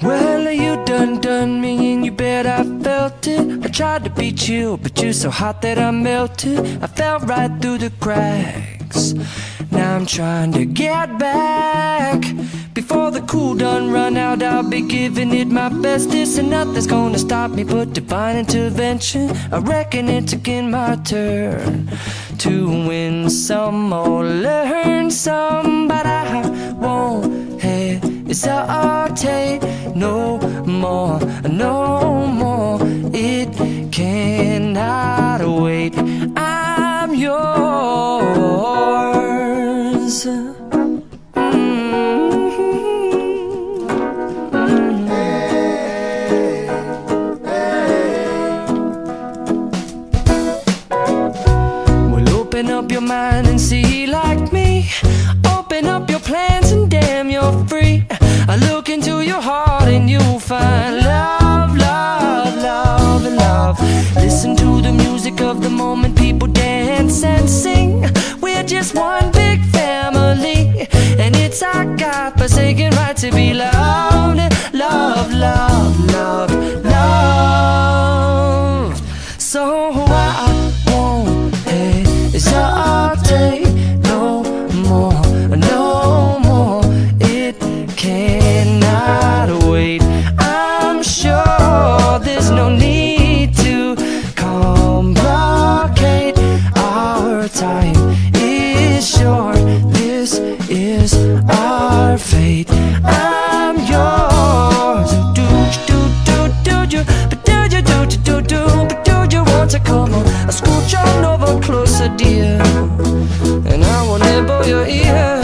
Well, you done me and you bet I felt it. I tried to be chill, but you're so hot that I melted. I fell right through the cracks. Now I'm trying to get back. Before the cool done run out, I'll be giving it my best. This and nothing's gonna stop me but divine intervention. I reckon it's again my turn to win some or learn some, but I won't hesitate no more, no more. It cannot wait. I'm yours. Well, open up your mind and see like me. Open up your plans and damn, you're free. I look into your heart and you'll find love, love, love, and love. Listen to the music of the moment, people dance and sing. We're just one big family, and it's our God-forsaken right to be loved. Love, love, love, love. So I won't hesitate no more, no more. It cannot wait. I'm sure there's no need to complicate. Our time is short. This is our fate. I'm yours. Do you, but do you, but do you want to come on? I scooch on over closer, dear, and I will nibble your ear.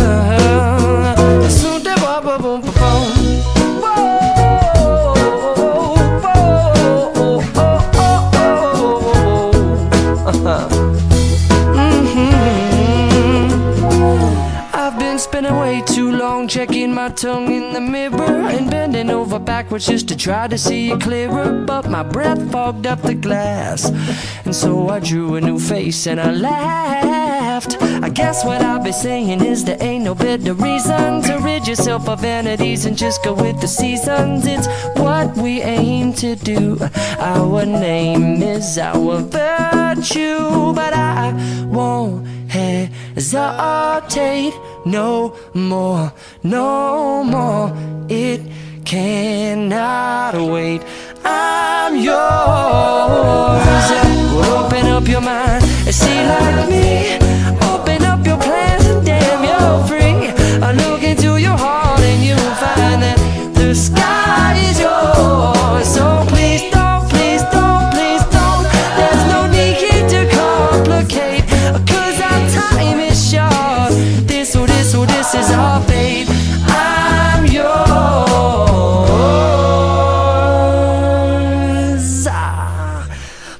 I've been spending way too long checking my tongue in the mirror and bending over backwards just to try to see it clearer, but my breath fogged up the glass, and so I drew a new face and I laughed. I guess what I'll be saying is there ain't no better reason to rid yourself of vanities and just go with the seasons. It's what we aim to do. Our name is our virtue, but I won't hesitate no more, no more. It cannot wait. I'm yours. Well, open up your mind and see like me. Open up your plans and damn, you're free. I look into your heart and you'll find that the sky is yours. So please don't, please don't, please don't. There's no need to complicate, 'cause our time is short. This is our fate. I'm yours.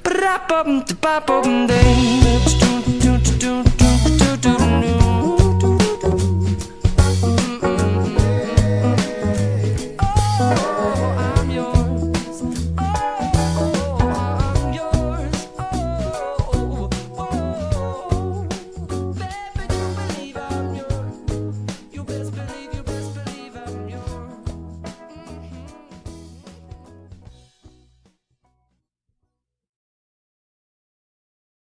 Ba-da-bum-da-ba-bum-ding.